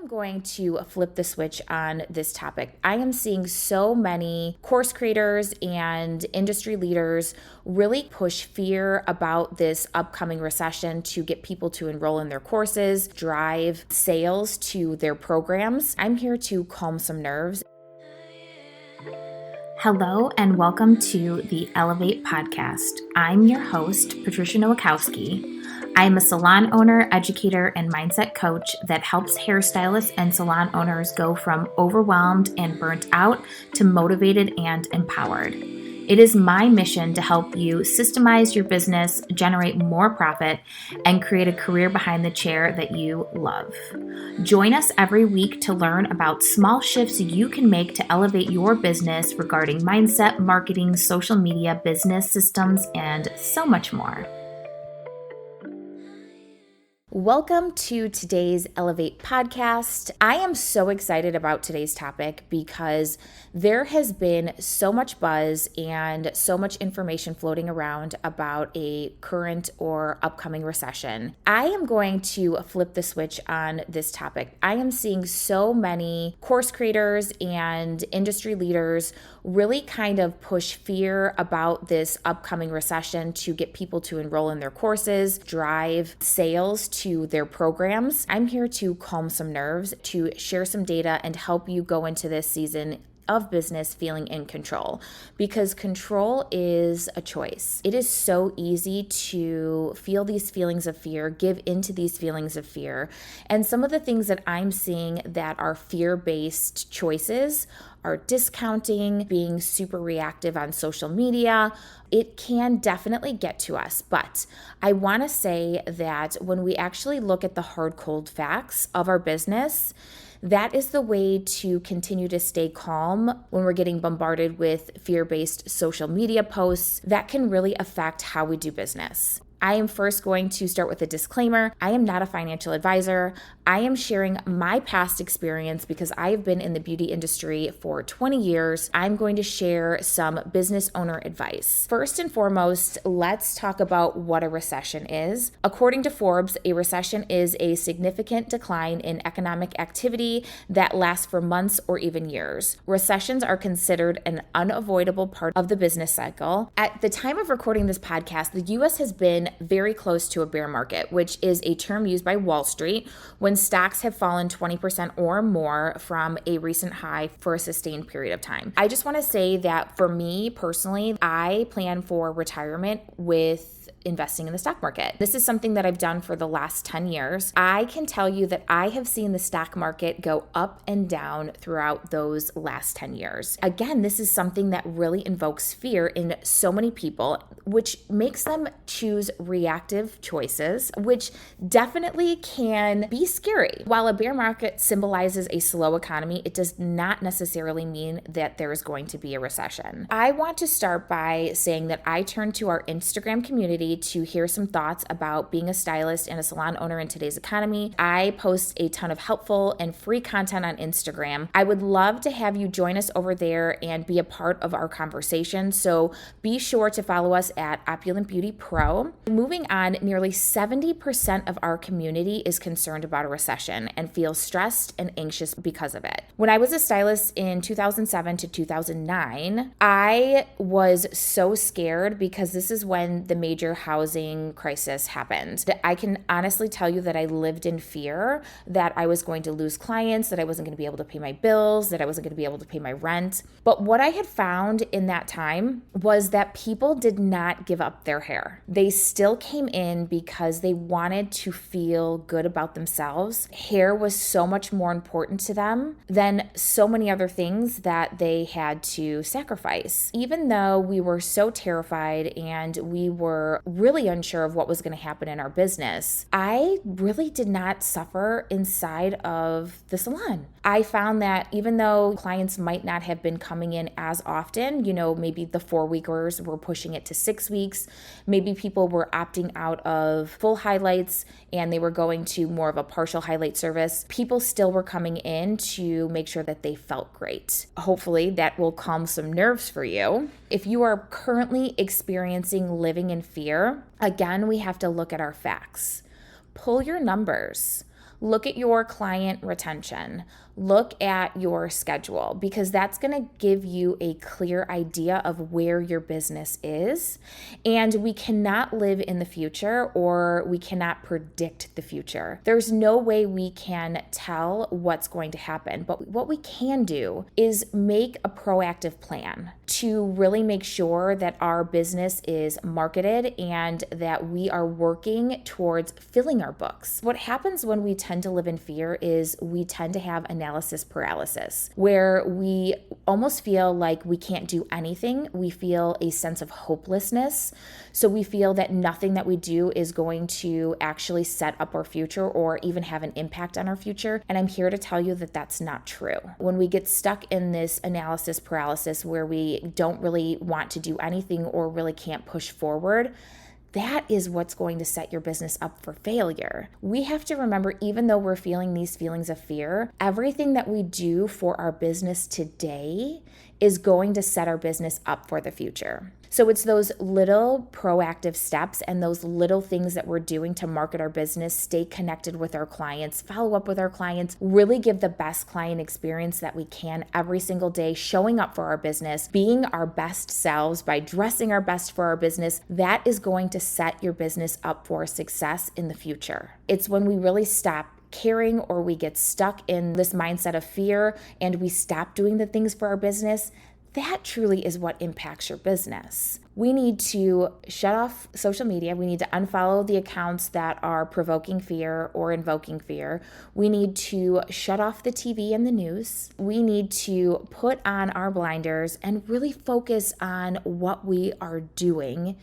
am going to flip the switch on this topic. I am seeing so many course creators and industry leaders really push fear about this upcoming recession to get people to enroll in their courses, drive sales to their programs. I'm here to calm some nerves. Hello and welcome to the Elevate podcast. I'm your host, Patricia Nowakowski. I'm a salon owner, educator, and mindset coach that helps hairstylists and salon owners go from overwhelmed and burnt out to motivated and empowered. It is my mission to help you systemize your business, generate more profit, and create a career behind the chair that you love. Join us every week to learn about small shifts you can make to elevate your business regarding mindset, marketing, social media, business systems, and so much more. Welcome to today's Elevate podcast. I am so excited about today's topic because there has been so much buzz and so much information floating around about a current or upcoming recession. I am going to flip the switch on this topic. I am seeing so many course creators and industry leaders really kind of push fear about this upcoming recession to get people to enroll in their courses, drive sales to their programs. I'm here to calm some nerves, to share some data, and help you go into this season of business feeling in control, because control is a choice. It is so easy to feel these feelings of fear, give into these feelings of fear. And some of the things that I'm seeing that are fear-based choices are discounting, being super reactive on social media. It can definitely get to us, but I want to say that when we actually look at the hard, cold facts of our business, that is the way to continue to stay calm when we're getting bombarded with fear-based social media posts that can really affect how we do business. I am first going to start with a disclaimer. I am not a financial advisor. I am sharing my past experience because I have been in the beauty industry for 20 years. I'm going to share some business owner advice. First and foremost, let's talk about what a recession is. According to Forbes, a recession is a significant decline in economic activity that lasts for months or even years. Recessions are considered an unavoidable part of the business cycle. At the time of recording this podcast, the U.S. has been very close to a bear market, which is a term used by Wall Street when stocks have fallen 20% or more from a recent high for a sustained period of time. I just want to say that for me personally, I plan for retirement with investing in the stock market. This is something that I've done for the last 10 years. I can tell you that I have seen the stock market go up and down throughout those last 10 years. Again, this is something that really invokes fear in so many people, which makes them choose reactive choices, which definitely can be scary. While a bear market symbolizes a slow economy, it does not necessarily mean that there is going to be a recession. I want to start by saying that I turned to our Instagram community to hear some thoughts about being a stylist and a salon owner in today's economy. I post a ton of helpful and free content on Instagram. I would love to have you join us over there and be a part of our conversation. So be sure to follow us at Opulent Beauty Pro. Moving on, nearly 70% of our community is concerned about a recession and feels stressed and anxious because of it. When I was a stylist in 2007 to 2009, I was so scared because this is when the major housing crisis happened. I can honestly tell you that I lived in fear that I was going to lose clients, that I wasn't going to be able to pay my bills, that I wasn't going to be able to pay my rent. But what I had found in that time was that people did not give up their hair. They still came in because they wanted to feel good about themselves. Hair was so much more important to them than so many other things that they had to sacrifice. Even though we were so terrified and we were really unsure of what was going to happen in our business, I really did not suffer inside of the salon. I found that even though clients might not have been coming in as often, maybe the 4-weekers were pushing it to 6 weeks, maybe people were opting out of full highlights and they were going to more of a partial highlight service, people still were coming in to make sure that they felt great. Hopefully that will calm some nerves for you. If you are currently experiencing living in fear, again, we have to look at our facts. Pull your numbers. Look at your client retention. Look at your schedule, because that's going to give you a clear idea of where your business is. And we cannot live in the future, or we cannot predict the future. There's no way we can tell what's going to happen. But what we can do is make a proactive plan to really make sure that our business is marketed and that we are working towards filling our books. What happens when we tend to live in fear is we tend to have analysis paralysis, where we almost feel like we can't do anything. We feel a sense of hopelessness. So we feel that nothing that we do is going to actually set up our future or even have an impact on our future. And I'm here to tell you that that's not true. When we get stuck in this analysis paralysis where we don't really want to do anything or really can't push forward, that is what's going to set your business up for failure. We have to remember, even though we're feeling these feelings of fear, everything that we do for our business today is going to set our business up for the future. So it's those little proactive steps and those little things that we're doing to market our business, stay connected with our clients, follow up with our clients, really give the best client experience that we can every single day, showing up for our business, being our best selves by dressing our best for our business. That is going to set your business up for success in the future. It's when we really stop caring, or we get stuck in this mindset of fear and we stop doing the things for our business, that truly is what impacts your business. We need to shut off social media. We need to unfollow the accounts that are provoking fear or invoking fear. We need to shut off the TV and the news. We need to put on our blinders and really focus on what we are doing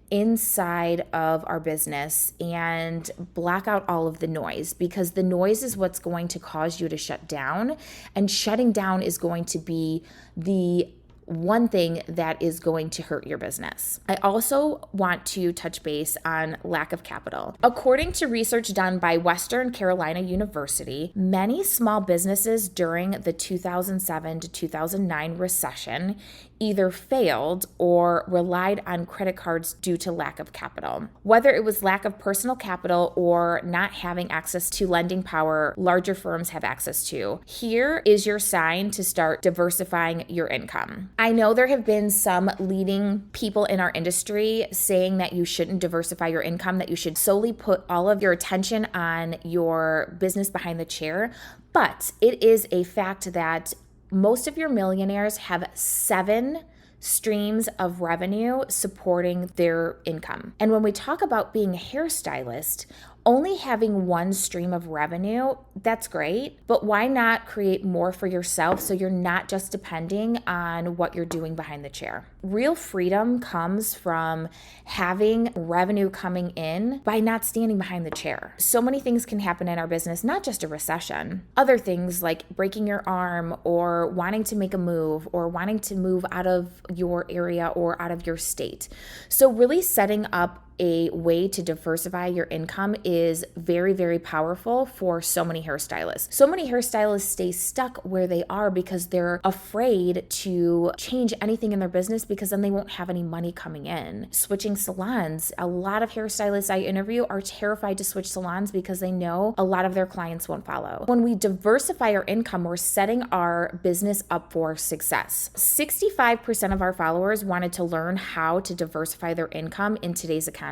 inside of our business and block out all of the noise, because the noise is what's going to cause you to shut down, and shutting down is going to be the one thing that is going to hurt your business. I also want to touch base on lack of capital. According to research done by Western Carolina University, many small businesses during the 2007 to 2009 recession either failed or relied on credit cards due to lack of capital. Whether it was lack of personal capital or not having access to lending power larger firms have access to, here is your sign to start diversifying your income. I know there have been some leading people in our industry saying that you shouldn't diversify your income, that you should solely put all of your attention on your business behind the chair. But it is a fact that most of your millionaires have 7 streams of revenue supporting their income. And when we talk about being a hairstylist, only having one stream of revenue, that's great, but why not create more for yourself so you're not just depending on what you're doing behind the chair? Real freedom comes from having revenue coming in by not standing behind the chair. So many things can happen in our business, not just a recession. Other things like breaking your arm or wanting to make a move or wanting to move out of your area or out of your state. So really setting up a way to diversify your income is very, very powerful for so many hairstylists. So many hairstylists stay stuck where they are because they're afraid to change anything in their business, because then they won't have any money coming in. Switching salons. A lot of hairstylists I interview are terrified to switch salons because they know a lot of their clients won't follow. When we diversify our income, we're setting our business up for success. 65% of our followers wanted to learn how to diversify their income in today's economy.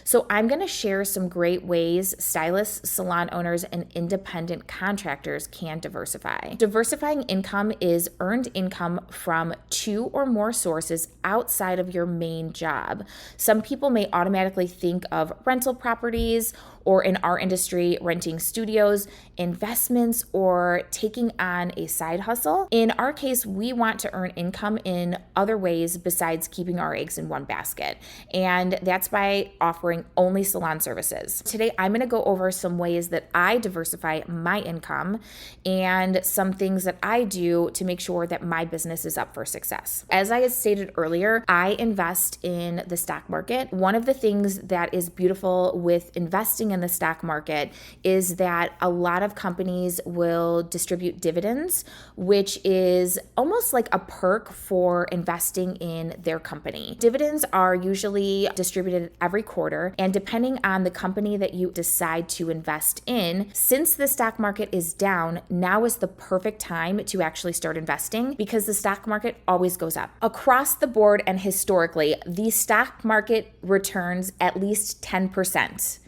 So I'm going to share some great ways stylists, salon owners, and independent contractors can diversify. Diversifying income is earned income from 2 or more sources outside of your main job. Some people may automatically think of rental properties, or in our industry, renting studios, investments, or taking on a side hustle. In our case, we want to earn income in other ways besides keeping our eggs in one basket. And that's by offering only salon services. Today, I'm going to go over some ways that I diversify my income and some things that I do to make sure that my business is up for success. As I had stated earlier, I invest in the stock market. One of the things that is beautiful with investing investing in the stock market is that a lot of companies will distribute dividends, which is almost like a perk for investing in their company. Dividends are usually distributed every quarter, and depending on the company that you decide to invest in, since the stock market is down, now is the perfect time to actually start investing because the stock market always goes up. Across the board and historically, the stock market returns at least 10%.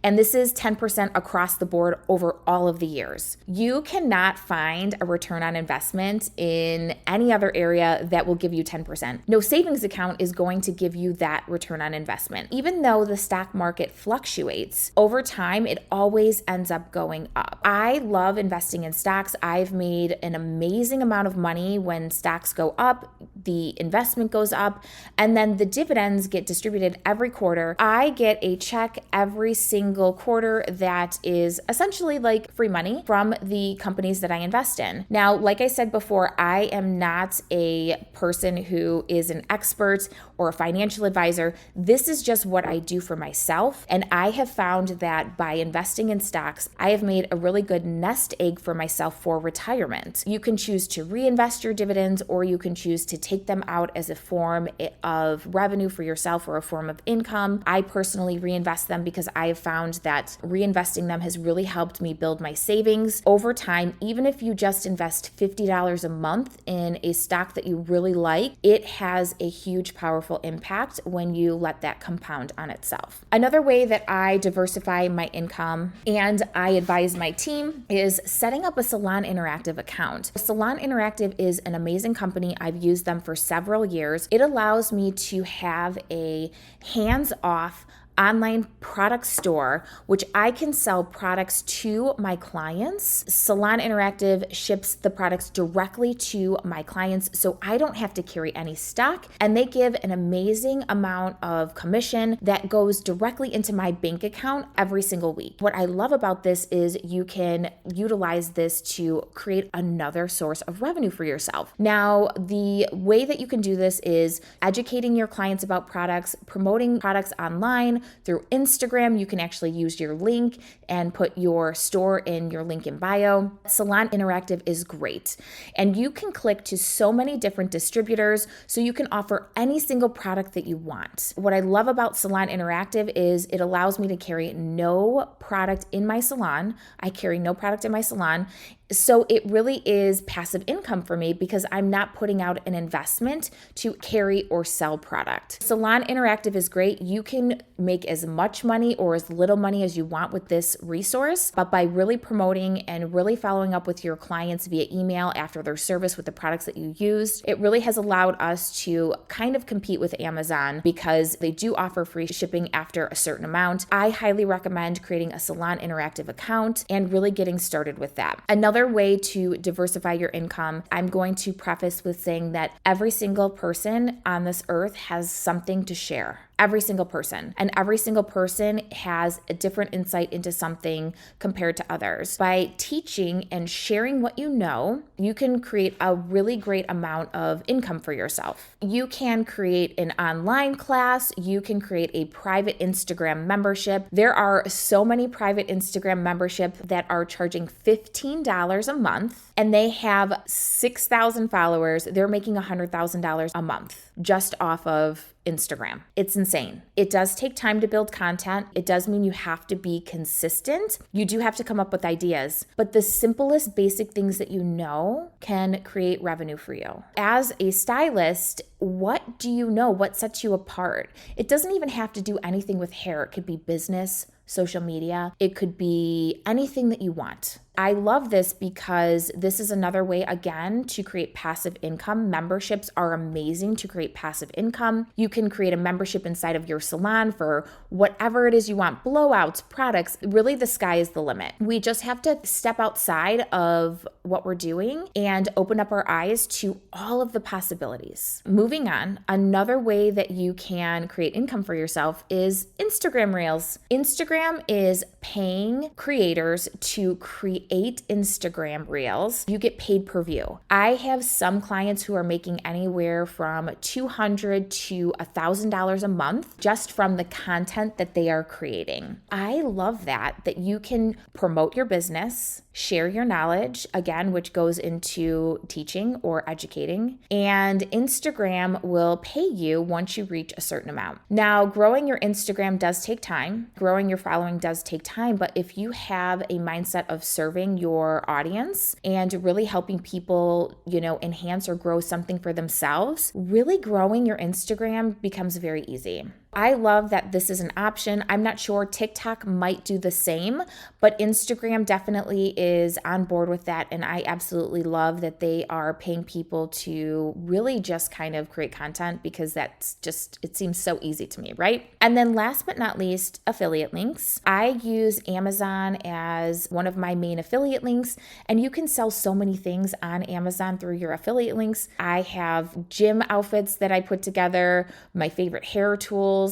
And this is 10% across the board over all of the years. You cannot find a return on investment in any other area that will give you 10%. No savings account is going to give you that return on investment. Even though the stock market fluctuates, over time, it always ends up going up. I love investing in stocks. I've made an amazing amount of money when stocks go up, the investment goes up, and then the dividends get distributed every quarter. I get a check every single quarter that is essentially like free money from the companies that I invest in. Now, like I said before, I am not a person who is an expert or a financial advisor. This is just what I do for myself. And I have found that by investing in stocks, I have made a really good nest egg for myself for retirement. You can choose to reinvest your dividends, or you can choose to take them out as a form of revenue for yourself or a form of income. I personally reinvest them because I have found that reinvesting them has really helped me build my savings over time. Even if you just invest $50 a month in a stock that you really like, it has a huge, powerful impact when you let that compound on itself. Another way that I diversify my income and I advise my team is setting up a Salon Interactive account. Salon Interactive is an amazing company. I've used them for several years. It allows me to have a hands-off online product store, which I can sell products to my clients. Salon Interactive ships the products directly to my clients, so I don't have to carry any stock, and they give an amazing amount of commission that goes directly into my bank account every single week. What I love about this is you can utilize this to create another source of revenue for yourself. Now, the way that you can do this is educating your clients about products, promoting products online, through Instagram. You can actually use your link and put your store in your link in bio. Salon Interactive is great. And you can click to so many different distributors, so you can offer any single product that you want. What I love about Salon Interactive is it allows me to carry no product in my salon. I carry no product in my salon. So it really is passive income for me because I'm not putting out an investment to carry or sell product. Salon Interactive is great. You can make as much money or as little money as you want with this resource, but by really promoting and really following up with your clients via email after their service with the products that you used, it really has allowed us to kind of compete with Amazon because they do offer free shipping after a certain amount. I highly recommend creating a Salon Interactive account and really getting started with that. Another way to diversify your income, I'm going to preface with saying that every single person on this earth has something to share. Every single person. And every single person has a different insight into something compared to others. By teaching and sharing what you know, you can create a really great amount of income for yourself. You can create an online class. You can create a private Instagram membership. There are so many private Instagram memberships that are charging $15 a month, and they have 6,000 followers. They're making $100,000 a month just off of Instagram. It's insane. It does take time to build content. It does mean you have to be consistent. You do have to come up with ideas, but the simplest basic things that you know can create revenue for you. As a stylist, what do you know? What sets you apart? It doesn't even have to do anything with hair. It could be business, social media. It could be anything that you want. I love this because this is another way, again, to create passive income. Memberships are amazing to create passive income. You can create a membership inside of your salon for whatever it is you want, blowouts, products. Really, the sky is the limit. We just have to step outside of what we're doing and open up our eyes to all of the possibilities. Moving on, another way that you can create income for yourself is Instagram Reels. Instagram is paying creators to create create Instagram reels, you get paid per view. I have some clients who are making anywhere from $200 to $1,000 a month just from the content that they are creating. I love that you can promote your business, share your knowledge, again, which goes into teaching or educating, and Instagram will pay you once you reach a certain amount. Now, growing your Instagram does take time. Growing your following does take time, but if you have a mindset of serving your audience and really helping people, enhance or grow something for themselves, really growing your Instagram becomes very easy. I love that this is an option. I'm not sure TikTok might do the same, but Instagram definitely is on board with that. And I absolutely love that they are paying people to really just kind of create content because it seems so easy to me, right? And then last but not least, affiliate links. I use Amazon as one of my main affiliate links, and you can sell so many things on Amazon through your affiliate links. I have gym outfits that I put together, my favorite hair tools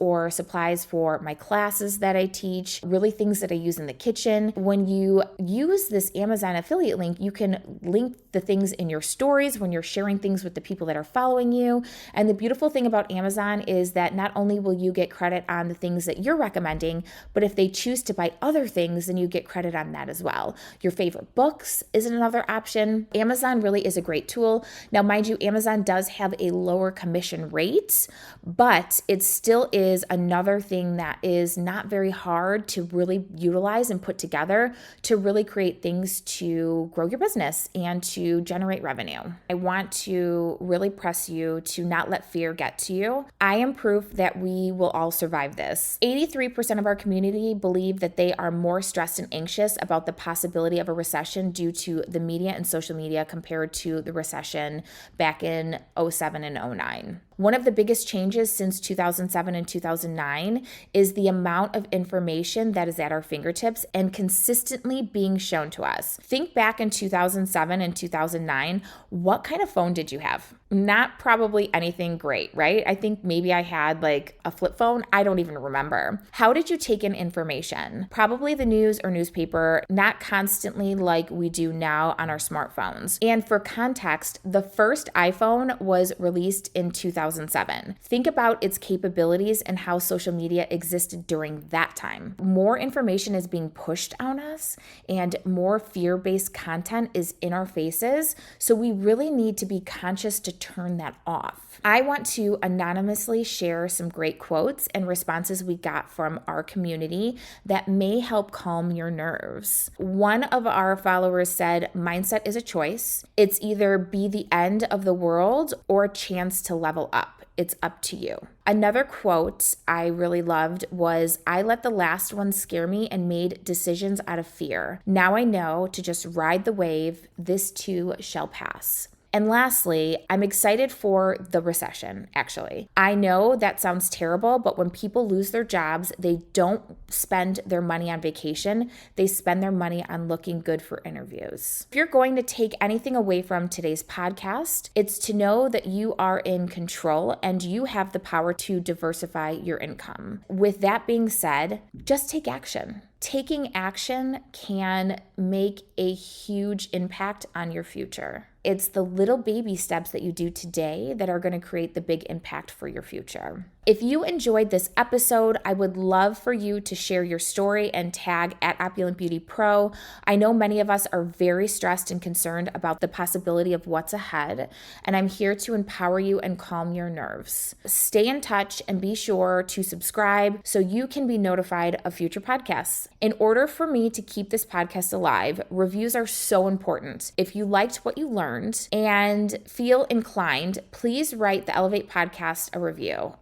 or supplies for my classes that I teach, really things that I use in the kitchen. When you use this Amazon affiliate link, you can link the things in your stories when you're sharing things with the people that are following you. And the beautiful thing about Amazon is that not only will you get credit on the things that you're recommending, but if they choose to buy other things, then you get credit on that as well. Your favorite books is another option. Amazon really is a great tool. Now, mind you, Amazon does have a lower commission rate, but it still is another thing that is not very hard to really utilize and put together to really create things to grow your business and to generate revenue. I want to really press you to not let fear get to you. I am proof that we will all survive this. 83% of our community believe that they are more stressed and anxious about the possibility of a recession due to the media and social media compared to the recession back in 07 and 09. One of the biggest changes since 2007 and 2009 is the amount of information that is at our fingertips and consistently being shown to us. Think back in 2007 and 2009, what kind of phone did you have? Not probably anything great, right? I think maybe I had like a flip phone. I don't even remember. How did you take in information? Probably the news or newspaper, not constantly like we do now on our smartphones. And for context, the first iPhone was released in 2007. Think about its capabilities and how social media existed during that time. More information is being pushed on us and more fear-based content is in our faces. So we really need to be conscious to turn that off. I want to anonymously share some great quotes and responses we got from our community that may help calm your nerves. One of our followers said, "Mindset is a choice. It's either be the end of the world or a chance to level up. It's up to you." Another quote I really loved was, "I let the last one scare me and made decisions out of fear. Now I know to just ride the wave. This too shall pass." And lastly, I'm excited for the recession, actually. I know that sounds terrible, but when people lose their jobs, they don't spend their money on vacation. They spend their money on looking good for interviews. If you're going to take anything away from today's podcast, it's to know that you are in control and you have the power to diversify your income. With that being said, just take action. Taking action can make a huge impact on your future. It's the little baby steps that you do today that are going to create the big impact for your future. If you enjoyed this episode, I would love for you to share your story and tag at Opulent Beauty Pro. I know many of us are very stressed and concerned about the possibility of what's ahead, and I'm here to empower you and calm your nerves. Stay in touch and be sure to subscribe so you can be notified of future podcasts. In order for me to keep this podcast alive, reviews are so important. If you liked what you learned and feel inclined, please write the Elevate Podcast a review.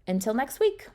Until next week.